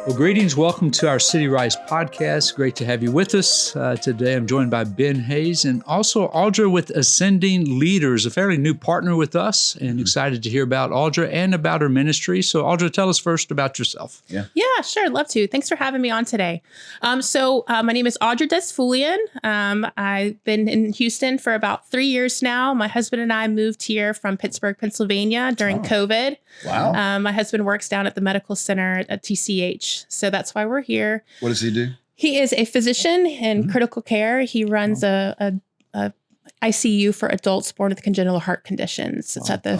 Well, greetings. Welcome to our CityRise podcast. Great to have you with us. Today I'm joined by Ben Hayes and also Audra with Ascending Leaders, a fairly new partner with us, and excited to hear about Audra and about her ministry. So Audra, tell us first about yourself. Yeah, sure. I'd love to. Thanks for having me on today. My name is Audra Dezfulian. I've been in Houston for about 3 years now. My husband and I moved here from Pittsburgh, Pennsylvania during COVID. Wow. My husband works down at the medical center at TCH. So that's why we're here. What does he do? He is a physician in critical care. He runs a ICU for adults born with congenital heart conditions. It's at the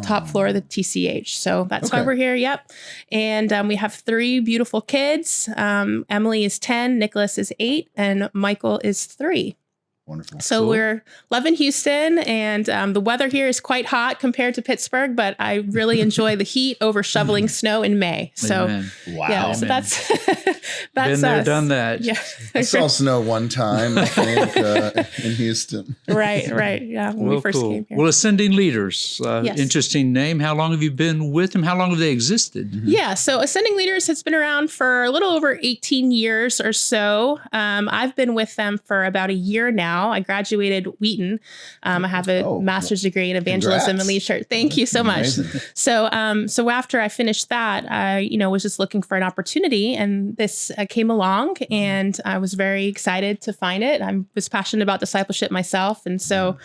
top floor of the TCH. So that's why we're here. Yep. And we have 3 beautiful kids. Emily is 10, Nicholas is 8, and Michael is 3. Wonderful. So we're loving Houston, and the weather here is quite hot compared to Pittsburgh, but I really enjoy the heat over shoveling snow in May. So, wow. Yeah, so that's Been there, us. Done that. Yeah. I saw snow one time, I think, in Houston. Right. Yeah. When we first came here. Well, Ascending Leaders, Yes. interesting name. How long have you been with them? How long have they existed? Yeah. So Ascending Leaders has been around for a little over 18 years or so. I've been with them for about a year now. I graduated Wheaton. I have a master's degree in evangelism and leadership. Thank you so much. So after I finished that, I, was just looking for an opportunity, and this came along, and I was very excited to find it. I was passionate about discipleship myself. And so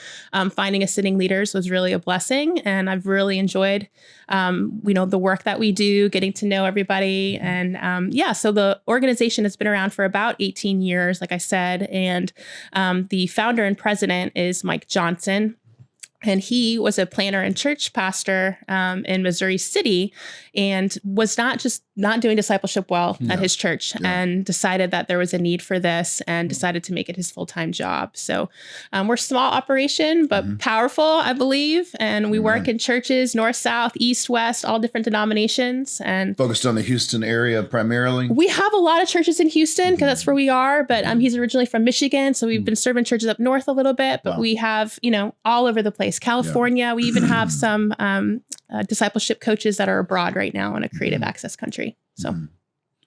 finding Ascending Leaders was really a blessing. And I've really enjoyed, the work that we do, getting to know everybody. And so the organization has been around for about 18 years, like I said. And the founder and president is Mike Johnson. And he was a planter and church pastor in Missouri City, and was not doing discipleship well at his church, and decided that there was a need for this, and decided to make it his full-time job. So we're a small operation, but powerful, I believe. And we work in churches, north, south, east, west, all different denominations. And Focused on the Houston area primarily? We have a lot of churches in Houston because that's where we are. But he's originally from Michigan. So we've been serving churches up north a little bit, but we have, all over the place. California, we even have some discipleship coaches that are abroad right now in a creative access country. So,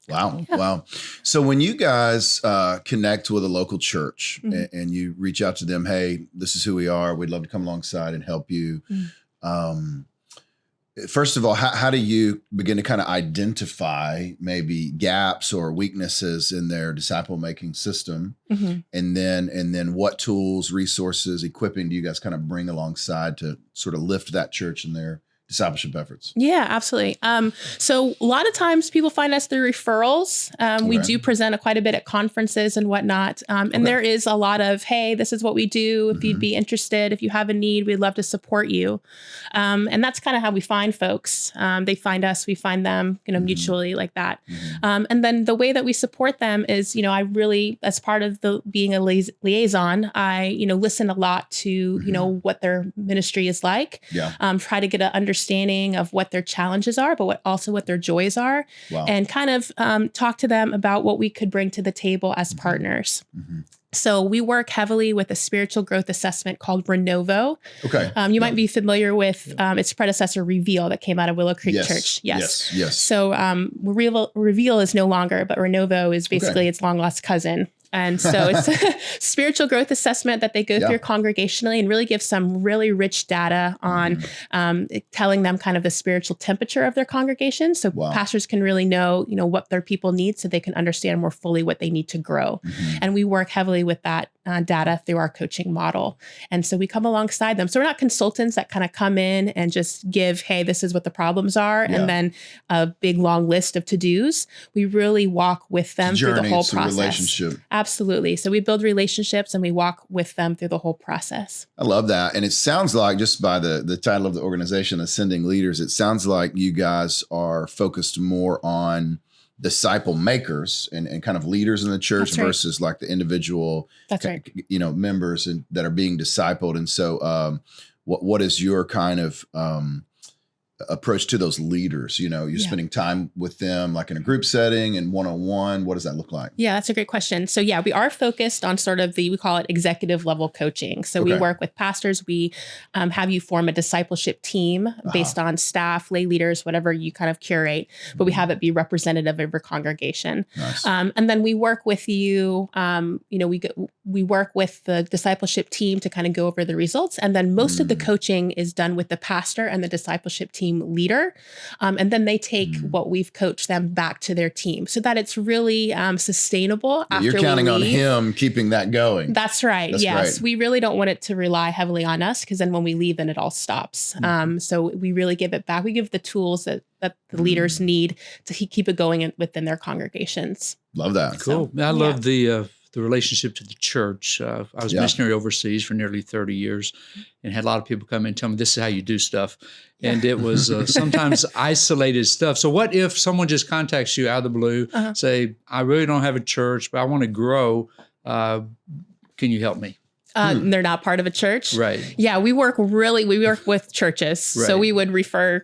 Wow. So when you guys connect with a local church and you reach out to them, hey, this is who we are. We'd love to come alongside and help you. First of all, how do you begin to kind of identify maybe gaps or weaknesses in their disciple-making system? And then what tools, resources, equipping do you guys kind of bring alongside to sort of lift that church in their discipleship efforts? Yeah, absolutely. So a lot of times people find us through referrals. We do present quite a bit at conferences and whatnot. And there is a lot of, hey, this is what we do. If you'd be interested, if you have a need, we'd love to support you. And that's kind of how we find folks. They find us, we find them, mutually like that. And then the way that we support them is, I really, as part of being a liaison, I, listen a lot to, what their ministry is like. Try to get an understanding of what their challenges are, but what their joys are, and kind of talk to them about what we could bring to the table as partners. So we work heavily with a spiritual growth assessment called Renovo. You might be familiar with its predecessor, Reveal, that came out of Willow Creek Church. Yes. So Reveal is no longer, but Renovo is basically its long lost cousin. And so it's a spiritual growth assessment that they go through congregationally, and really give some really rich data on telling them kind of the spiritual temperature of their congregation. So pastors can really know, what their people need, so they can understand more fully what they need to grow. And we work heavily with that data through our coaching model. And so we come alongside them. So we're not consultants that kind of come in and just give, hey, this is what the problems are, and then a big long list of to-dos. We really walk with them through the whole process. Relationship. Absolutely. So we build relationships and we walk with them through the whole process. I love that. And it sounds like, just by the title of the organization, Ascending Leaders, it sounds like you guys are focused more on disciple makers and kind of leaders in the church versus like the individual, members that are being discipled. And so what is your kind of approach to those leaders? You know, you're spending time with them like in a group setting and one-on-one. What does that look like? Yeah, that's a great question. So yeah, we are focused on sort of we call it executive level coaching. So we work with pastors. We have you form a discipleship team based on staff, lay leaders, whatever you kind of curate, but we have it be representative of your congregation. Nice. And then we work with you, we work with the discipleship team to kind of go over the results. And then most of the coaching is done with the pastor and the discipleship team leader. And then they take what we've coached them back to their team so that it's really sustainable after You're counting we on leave. him keeping that going. That's right. That's yes. great. We really don't want it to rely heavily on us because then when we leave, then it all stops. So we really give it back. We give the tools that the leaders need to keep it going within their congregations. Love that. Cool. I love the relationship to the church. I was missionary overseas for nearly 30 years and had a lot of people come in and tell me, this is how you do stuff. And it was sometimes isolated stuff. So what if someone just contacts you out of the blue, say, I really don't have a church, but I want to grow. Can you help me? They're not part of a church. Right. Yeah, we work with churches. Right. So we would refer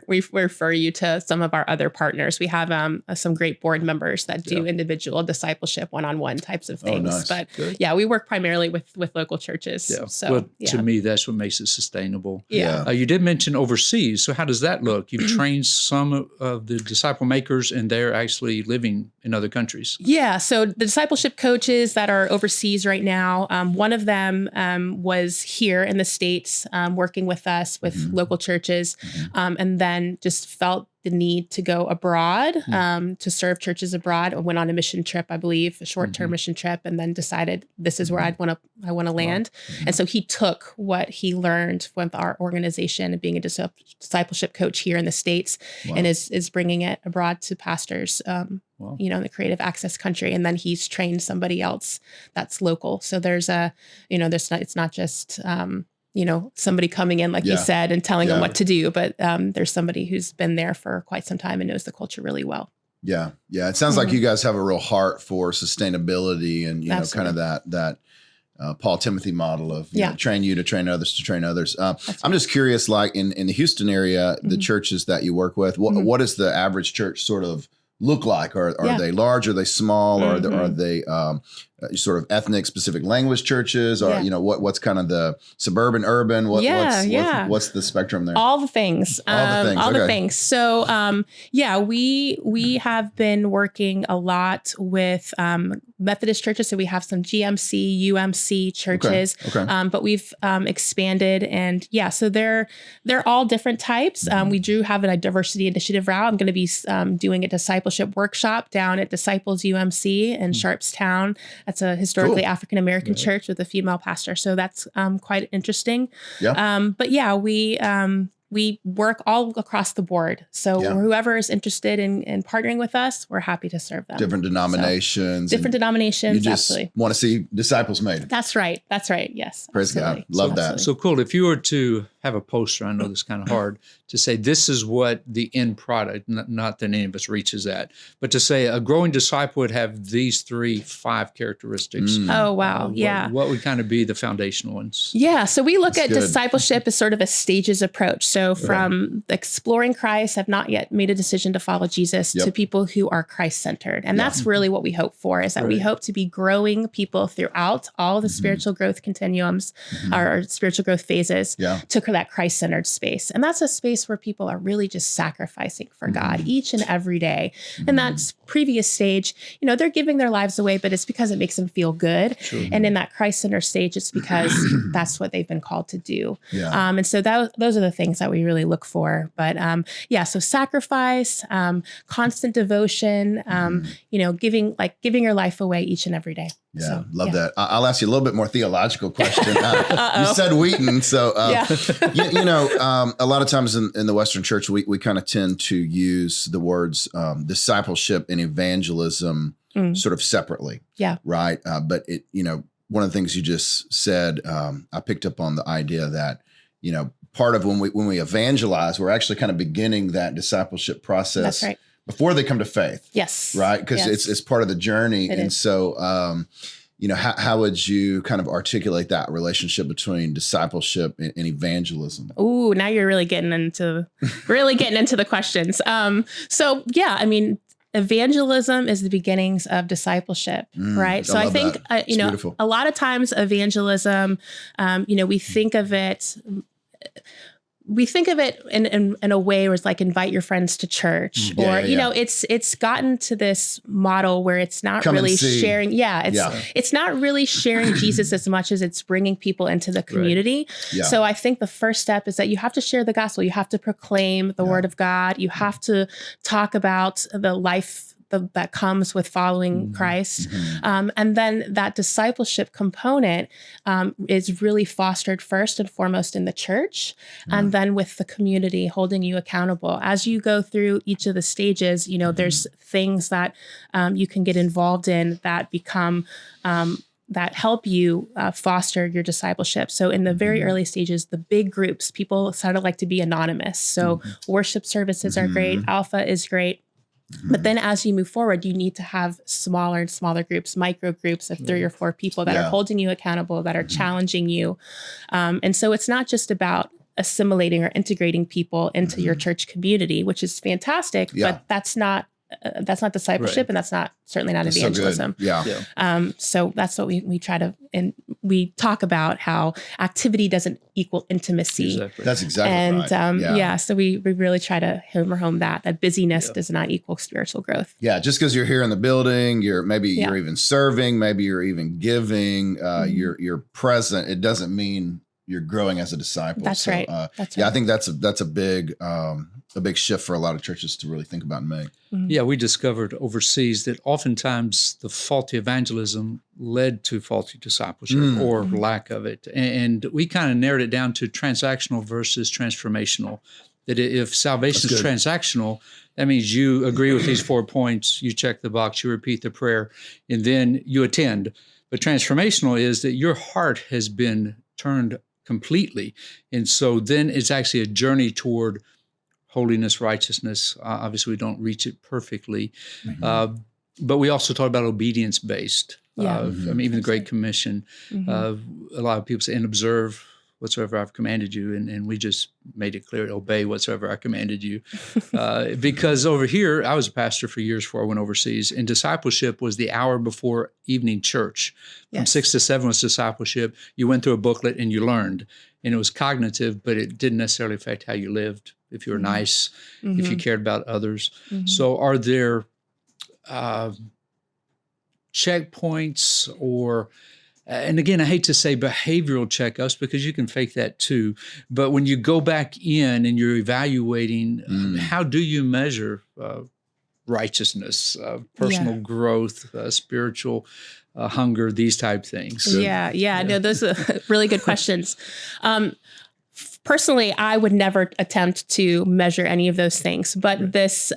you to some of our other partners. We have some great board members that do individual discipleship, one-on-one types of things. Nice. But Good. we work primarily with local churches. Yeah. So Well, to me, that's what makes it sustainable. Yeah. You did mention overseas. So how does that look? You've trained some of the disciple makers and they're actually living in other countries. Yeah. So the discipleship coaches that are overseas right now, one of them was here in the States working with us with local churches and then just felt the need to go abroad to serve churches abroad. I went on a mission trip, I believe, a short-term mission trip, and then decided this is where I want to land. And so he took what he learned with our organization and being a discipleship coach here in the States and is bringing it abroad to pastors, in the creative access country. And then he's trained somebody else that's local. So there's it's not just, somebody coming in, like you said, and telling them what to do, but there's somebody who's been there for quite some time and knows the culture really well. Yeah. Yeah. It sounds like you guys have a real heart for sustainability and, kind of that Paul Timothy model of train you to train others to train others. I'm just curious, like in the Houston area, the churches that you work with, what does the average church sort of look like? Are they large? Are they small? Are they sort of ethnic specific language churches? Or what's kind of the suburban, urban? What's the spectrum there? All the things. All the things. So we have been working a lot with Methodist churches. So we have some GMC, UMC churches, but we've expanded and so they're all different types. We do have a diversity initiative route. I'm going to be doing a discipleship workshop down at Disciples UMC in Sharpstown. That's a historically African-American church with a female pastor. So that's quite interesting. Yeah. But we work all across the board. So whoever is interested in partnering with us, we're happy to serve them. Different denominations. You just absolutely want to see disciples made. That's right. Yes. Praise God. Love that. So cool. If you were to have a poster, I know this is kind of hard to say this is what the end product, not that any of us reaches that, but to say a growing disciple would have these 5 characteristics. Oh, wow. What would kind of be the foundational ones? Yeah. So we look at discipleship as sort of a stages approach. So from exploring Christ, have not yet made a decision to follow Jesus, to people who are Christ-centered. And that's really what we hope for, is that we hope to be growing people throughout all the spiritual growth continuums, our spiritual growth phases, to that Christ-centered space. And that's a space where people are really just sacrificing for God each and every day. And that previous stage, they're giving their lives away, but it's because it makes them feel good. Sure. And in that Christ-centered stage, it's because that's what they've been called to do. Yeah. And so those are the things that we really look for. But so sacrifice, constant devotion, giving your life away each and every day. Yeah, so, love that. I'll ask you a little bit more theological question. You said Wheaton, so a lot of times in the Western Church, we kind of tend to use the words discipleship and evangelism sort of separately. Yeah, right. But one of the things you just said, I picked up on the idea that part of when we evangelize, we're actually kind of beginning that discipleship process. That's right. Before they come to faith. Yes. Right? Because it's part of the journey. So, how would you kind of articulate that relationship between discipleship and evangelism? Ooh, now you're really getting into the questions. So yeah, I mean, evangelism is the beginnings of discipleship, right? So I think, beautiful. a lot of times evangelism, we think of it in a way where it's like invite your friends to church, it's gotten to this model where it's not really sharing. It's not really sharing Jesus as much as it's bringing people into the community. Right. Yeah. So I think the first step is that you have to share the gospel. You have to proclaim the word of God. You have to talk about the life that comes with following Christ. And then that discipleship component is really fostered first and foremost in the church, and then with the community holding you accountable. As you go through each of the stages, there's things that you can get involved in that become that help you foster your discipleship. So in the very early stages, the big groups, people sort of like to be anonymous. So worship services are great. Alpha is great. But then as you move forward, you need to have smaller and smaller groups, micro groups of 3 or 4 people that are holding you accountable, that are challenging you. And so it's not just about assimilating or integrating people into your church community, which is fantastic, but that's not discipleship, and that's certainly not evangelism. So that's what we try to, and we talk about how activity doesn't equal intimacy. Exactly. That's exactly right. So we really try to hammer home that busyness does not equal spiritual growth. Yeah, just because you're here in the building, you're even serving, maybe you're even giving, you're present. It doesn't mean you're growing as a disciple. That's right. I think that's a big shift for a lot of churches to really think about and make. Yeah, we discovered overseas that oftentimes the faulty evangelism led to faulty discipleship or lack of it. And we kind of narrowed it down to transactional versus transformational. That if salvation is transactional, that means you agree with these 4 points, you check the box, you repeat the prayer, and then you attend. But transformational is that your heart has been turned completely. And so then it's actually a journey toward holiness, righteousness. Obviously, we don't reach it perfectly. But we also talk about obedience-based. Even the Great Commission. A lot of people say, and observe whatsoever I've commanded you. And we just made it clear, obey whatsoever I commanded you. Because over here, I was a pastor for years before I went overseas, and discipleship was the hour before evening church. From 6 to 7 was discipleship. You went through a booklet and you learned. And it was cognitive, but it didn't necessarily affect how you lived, if you were nice, if you cared about others. So are there checkpoints or, and again, I hate to say behavioral checkups because you can fake that too, but when you go back in and you're evaluating, how do you measure righteousness, personal growth, spiritual hunger, these type things? No, those are really good questions. Personally, I would never attempt to measure any of those things, but this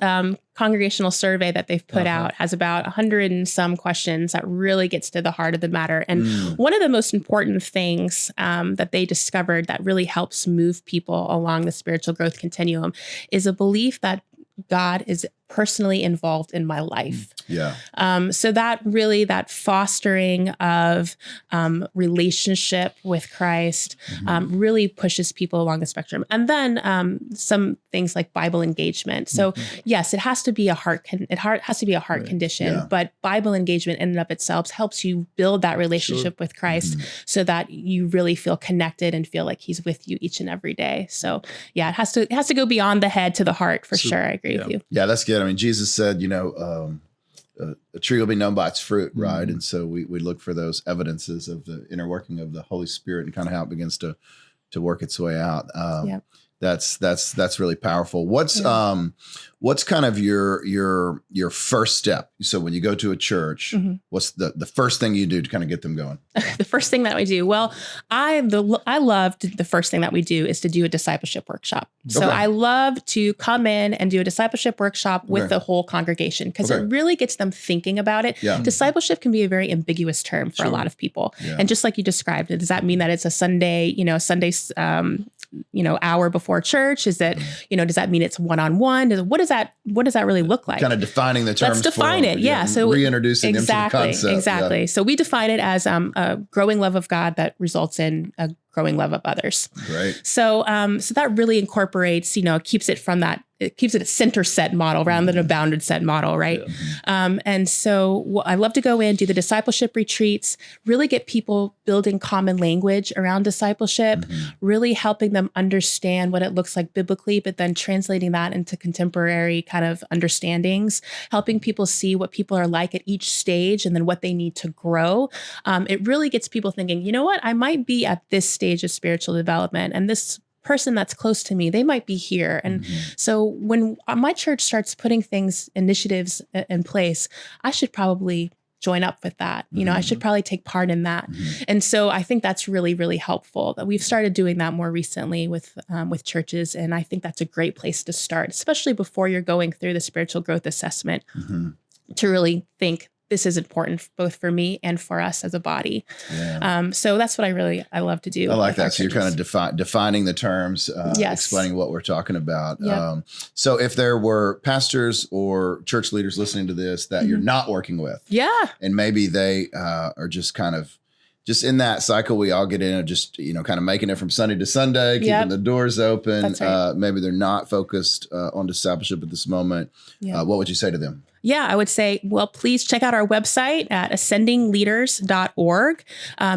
congregational survey that they've put out has about 100 and some questions that really gets to the heart of the matter. And one of the most important things that they discovered that really helps move people along the spiritual growth continuum is a belief that God is personally involved in my life. So that fostering of relationship with Christ really pushes people along the spectrum. And then some things like Bible engagement. So yes, it has to be a heart condition, but Bible engagement in and of itself helps you build that relationship with Christ so that you really feel connected and feel like he's with you each and every day. So yeah, it has to go beyond the head to the heart for sure. I agree with you. Yeah, that's good. I mean, Jesus said, a tree will be known by its fruit, right? And so we look for those evidences of the inner working of the Holy Spirit and kind of how it begins to work its way out. That's really powerful. What's kind of your first step? So when you go to a church, what's the first thing you do to kind of get them going? The first thing that we do, well, I loved the first thing that we do is to do a discipleship workshop. So I love to come in and do a discipleship workshop with the whole congregation because it really gets them thinking about it. Discipleship can be a very ambiguous term for a lot of people. And just like you described, does that mean that it's a Sunday, hour before church? Is it, does that mean it's one-on-one? What does that really look like? Kind of defining the terms. Let's define it. Yeah. So reintroducing them to the concept. Exactly. Yeah. So we define it as a growing love of God that results in a growing love of others. Right. So that really incorporates, keeps it a center set model rather than a bounded set model, right? Yeah. And so I love to go in, do the discipleship retreats, really get people building common language around discipleship, really helping them understand what it looks like biblically, but then translating that into contemporary kind of understandings, helping people see what people are like at each stage and then what they need to grow. It really gets people thinking, you know what, I might be at this stage of spiritual development, and this person that's close to me, they might be here. And so when my church starts putting initiatives in place, I should probably join up with that. I should probably take part in that. And so I think that's really, really helpful that we've started doing that more recently with churches. And I think that's a great place to start, especially before you're going through the spiritual growth assessment, to really think, this is important both for me and for us as a body. Yeah. So that's what I love to do. I like that. So you're kind of defining the terms, explaining what we're talking about. Yep. So if there were pastors or church leaders listening to this that you're not working with, and maybe they are just kind of just in that cycle we all get in of just, kind of making it from Sunday to Sunday, keeping the doors open. That's right. Maybe they're not focused on discipleship at this moment. What would you say to them? Yeah, I would say, well, please check out our website at ascendingleaders.org.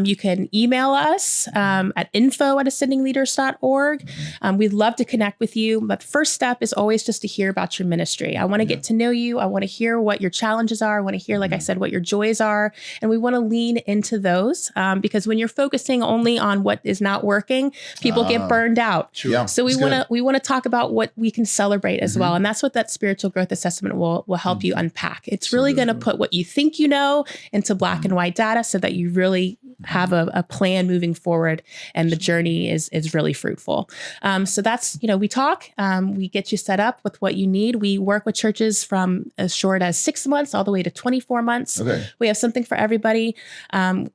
You can email us at info@ascendingleaders.org. We'd love to connect with you. But the first step is always just to hear about your ministry. I want to get to know you. I want to hear what your challenges are. I want to hear, like I said, what your joys are. And we want to lean into those because when you're focusing only on what is not working, people get burned out. True. Yeah, so we want to talk about what we can celebrate as well. And that's what that spiritual growth assessment will help you unpack. It's really going to put what you think you know into black and white data so that you really have a plan moving forward and the journey is really fruitful. So that's, we talk, we get you set up with what you need. We work with churches from as short as 6 months all the way to 24 months. Okay. We have something for everybody. And,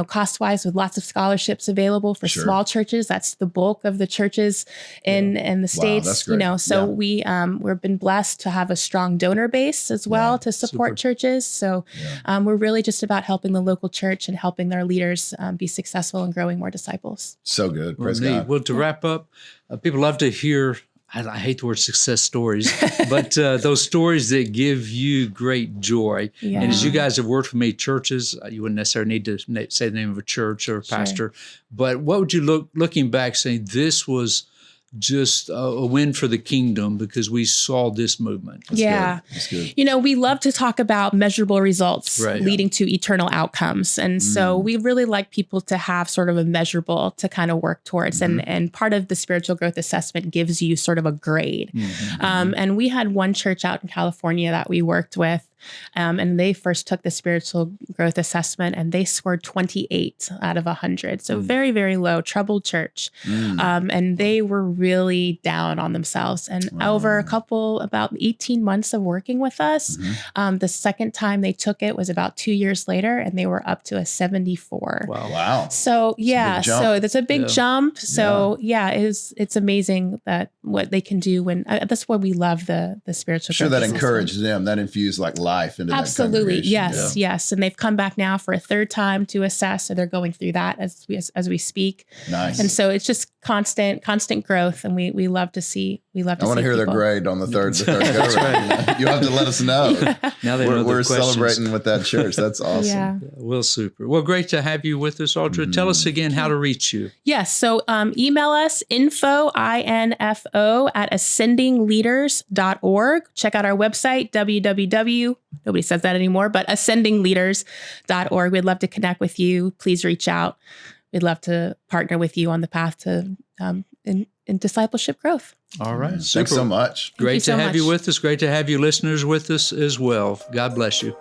cost-wise with lots of scholarships available for small churches. That's the bulk of the churches in the States, that's great. So we've been blessed to have a strong donor base as well to support churches. So we're really just about helping the local church and helping their leaders be successful and growing more disciples. So good. Praise God. Well, to wrap up, people love to hear, I hate the word success stories, but those stories that give you great joy. Yeah. And as you guys have worked with many churches, you wouldn't necessarily need to say the name of a church or a pastor, but what would you looking back saying this was just a win for the kingdom because we saw this movement? That's good. We love to talk about measurable results leading to eternal outcomes. And so we really like people to have sort of a measurable to kind of work towards. And part of the spiritual growth assessment gives you sort of a grade. And we had one church out in California that we worked with. And they first took the spiritual growth assessment and they scored 28 out of 100. So very, very low, troubled church. And they were really down on themselves. And over about 18 months of working with us, the second time they took it was about 2 years later and they were up to a 74. Wow. So so that's a big jump. So it's amazing that what they can do when that's why we love the spiritual growth that system. Encouraged them, that infused like life into Absolutely. that Yes. And they've come back now for a third time to assess. So they're going through that as we speak. Nice. And so it's just constant growth. And we love to see, I want to hear their grade on the third go around. You have to let us know. Now they know we're celebrating with that church. That's awesome. Yeah. Well, super. Well, great to have you with us, Audra. Tell us again how to reach you. Yes. So email us info @ascendingleaders.org. Check out our website, www. Nobody says that anymore, but ascendingleaders.org. We'd love to connect with you. Please reach out. We'd love to partner with you on the path to in discipleship growth. All right. Thanks so much. Great to have you with us. Great to have you listeners with us as well. God bless you.